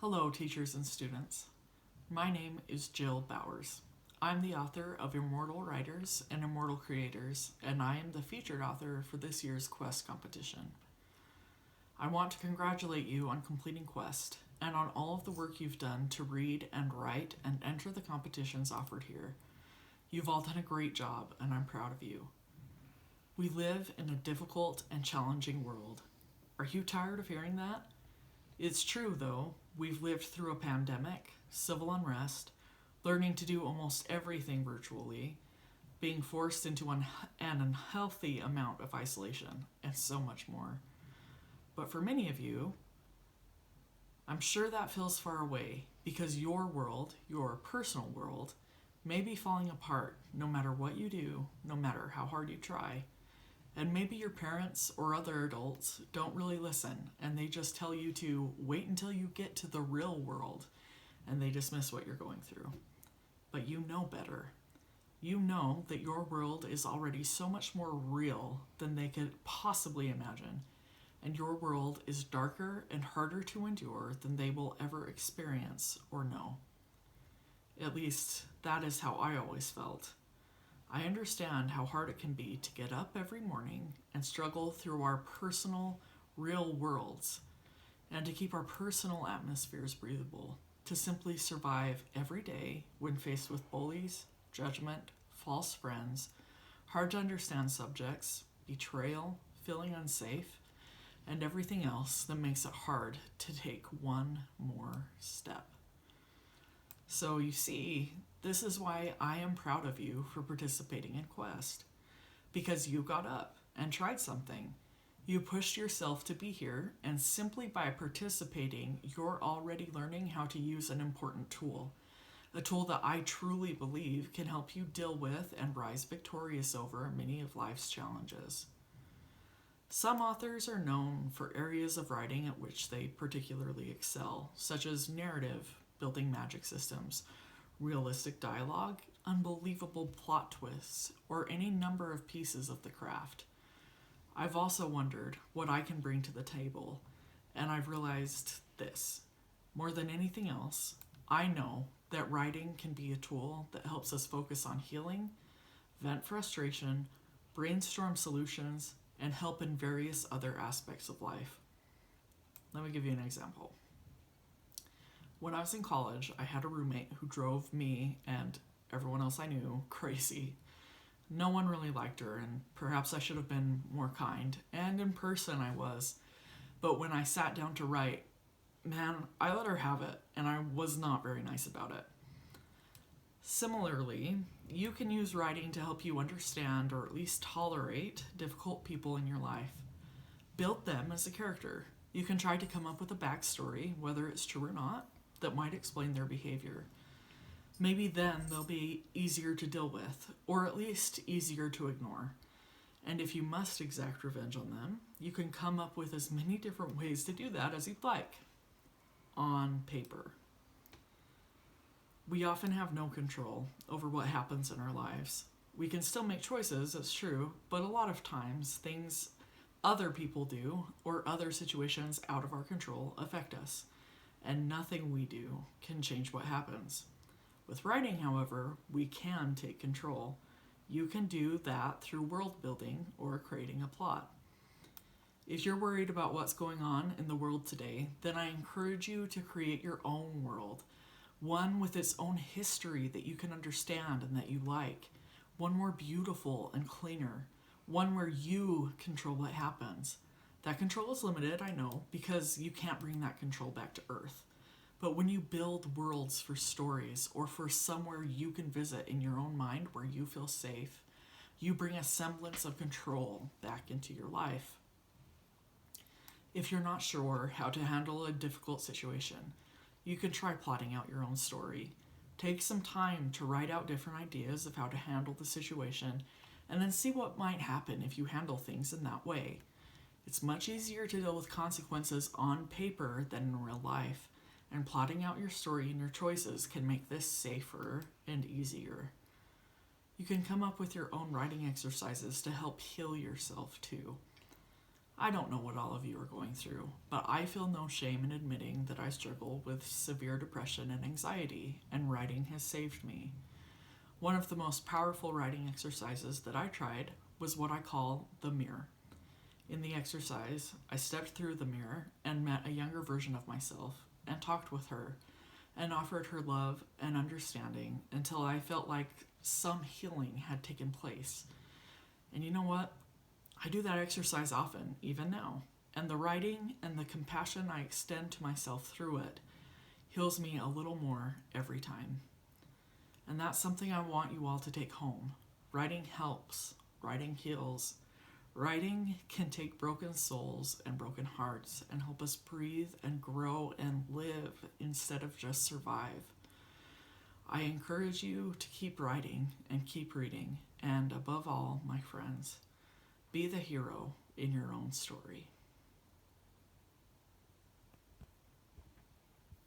Hello, teachers and students. My name is Jill Bowers. I'm the author of Immortal Writers and Immortal Creators, and I am the featured author for this year's Quest competition. I want to congratulate you on completing Quest and on all of the work you've done to read and write and enter the competitions offered here. You've all done a great job, and I'm proud of you. We live in a difficult and challenging world. Are you tired of hearing that? It's true, though. We've lived through a pandemic, civil unrest, learning to do almost everything virtually, being forced into an unhealthy amount of isolation, and so much more. But for many of you, I'm sure that feels far away because your world, your personal world, may be falling apart no matter what you do, no matter how hard you try. And maybe your parents or other adults don't really listen and they just tell you to wait until you get to the real world and they dismiss what you're going through. But you know better. You know that your world is already so much more real than they could possibly imagine, and your world is darker and harder to endure than they will ever experience or know. At least, that is how I always felt. I understand how hard it can be to get up every morning and struggle through our personal, real worlds, and to keep our personal atmospheres breathable, to simply survive every day when faced with bullies, judgment, false friends, hard to understand subjects, betrayal, feeling unsafe, and everything else that makes it hard to take one more step. So you see, this is why I am proud of you for participating in Quest. Because you got up and tried something. You pushed yourself to be here, and simply by participating, you're already learning how to use an important tool. A tool that I truly believe can help you deal with and rise victorious over many of life's challenges. Some authors are known for areas of writing at which they particularly excel, such as narrative, building magic systems, realistic dialogue, unbelievable plot twists, or any number of pieces of the craft. I've also wondered what I can bring to the table, and I've realized this. More than anything else, I know that writing can be a tool that helps us focus on healing, vent frustration, brainstorm solutions, and help in various other aspects of life. Let me give you an example. When I was in college, I had a roommate who drove me and everyone else I knew crazy. No one really liked her, and perhaps I should have been more kind, and in person I was. But when I sat down to write, man, I let her have it, and I was not very nice about it. Similarly, you can use writing to help you understand or at least tolerate difficult people in your life. Build them as a character. You can try to come up with a backstory, whether it's true or not, that might explain their behavior. Maybe then they'll be easier to deal with, or at least easier to ignore. And if you must exact revenge on them, you can come up with as many different ways to do that as you'd like. On paper. We often have no control over what happens in our lives. We can still make choices, it's true, but a lot of times things other people do or other situations out of our control affect us, and nothing we do can change what happens. With writing, however, we can take control. You can do that through world building or creating a plot. If you're worried about what's going on in the world today, then I encourage you to create your own world, one with its own history that you can understand and that you like, one more beautiful and cleaner, one where you control what happens. That control is limited, I know, because you can't bring that control back to Earth. But when you build worlds for stories or for somewhere you can visit in your own mind where you feel safe, you bring a semblance of control back into your life. If you're not sure how to handle a difficult situation, you can try plotting out your own story. Take some time to write out different ideas of how to handle the situation, and then see what might happen if you handle things in that way. It's much easier to deal with consequences on paper than in real life, and plotting out your story and your choices can make this safer and easier. You can come up with your own writing exercises to help heal yourself too. I don't know what all of you are going through, but I feel no shame in admitting that I struggle with severe depression and anxiety, and writing has saved me. One of the most powerful writing exercises that I tried was what I call the mirror. In the exercise, I stepped through the mirror and met a younger version of myself and talked with her and offered her love and understanding until I felt like some healing had taken place. And you know what? I do that exercise often, even now. And the writing and the compassion I extend to myself through it heals me a little more every time. And that's something I want you all to take home. Writing helps, writing heals. Writing can take broken souls and broken hearts and help us breathe and grow and live instead of just survive. I encourage you to keep writing and keep reading, and above all, my friends, be the hero in your own story.